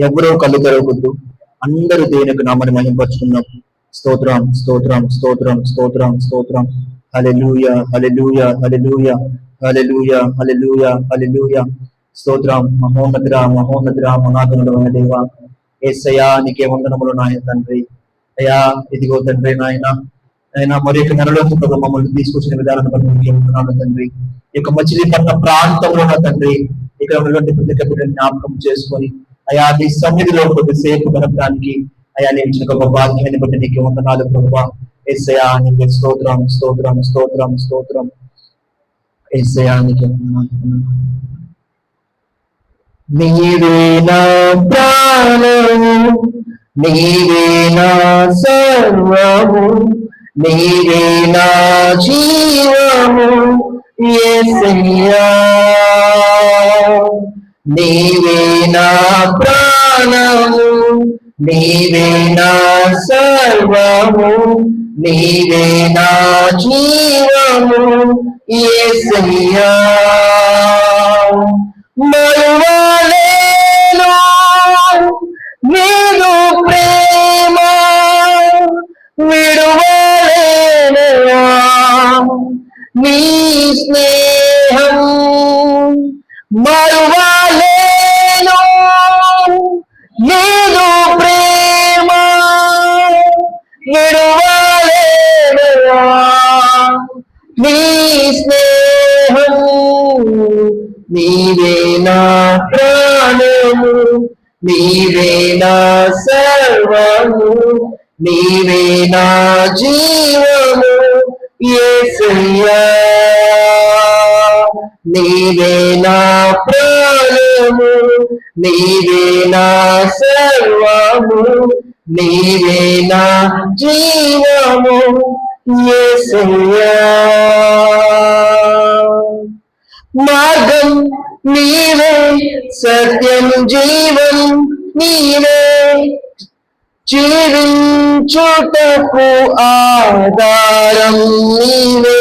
ఎవరో కళ్ళు తెరవకూడదు. అందరూ దేవునికి నామని మహింపరుచుకుందాం. స్తోత్రం స్తోత్రం స్తోత్రం స్తోత్రం స్తోత్రం. హల్లెలూయా హల్లెలూయా హల్లెలూయా హల్లెలూయా హల్లెలూయా హల్లెలూయా. స్తోత్రం. మహోన్నతుడా మహోన్నతుడా మహాగణుడైన దేవా యేసయ్యా నీకే వందనములు నాయన తండ్రి. అయ్యా ఇదిగో తండ్రి నాయన ఆయన మరి యొక్క నెలలోకి ప్రభు మమ్మల్ని తీసుకొచ్చిన విధానాన్ని బట్టి నీకే వందనాలు తండ్రి. ఈ యొక్క మచిలీపట్నం ప్రాంతంలో నా తండ్రి ఇక్కడ ఉన్నటువంటి ప్రతి ఒక్క బిడ్డని జ్ఞాపకం చేసుకొని అయా నీ సన్నిధిలో కొద్దిసేపు గడపడానికి అయా నేను ఇచ్చిన గొప్ప భాగ్యాన్ని బట్టి నీకు వందనాలు ప్రభువా. యేసయ్యా నీకు స్తోత్రం స్తోత్రం స్తోత్రం స్తోత్రం. యేసయ్యా నీకు వందనాలు. నీవే నా ప్రాణము నీవే నా సర్వము నీవే నా జీవము యేసయ్యా. నీవే నా ప్రాణము నీవే నా సర్వము నీవే నా జీవము యేసయ్యా. మరువలేను నీదు ప్రేమ విడువలేనువా నీ స్నేహం. మరువలేను నీదు ప్రేమ విడువలేనువా నీ స్నేహం. నీవే నా ప్రాణము నీవే నా సర్వము నీవే నా జీవము యేసయ్యా. నీవే నా ప్రాణము నీవే నా సర్వము నీవే నా జీవము యేసయ్యా. మార్గం నీవే సత్యం జీవం నీవే జీవించుటకు ఆధారం నీవే.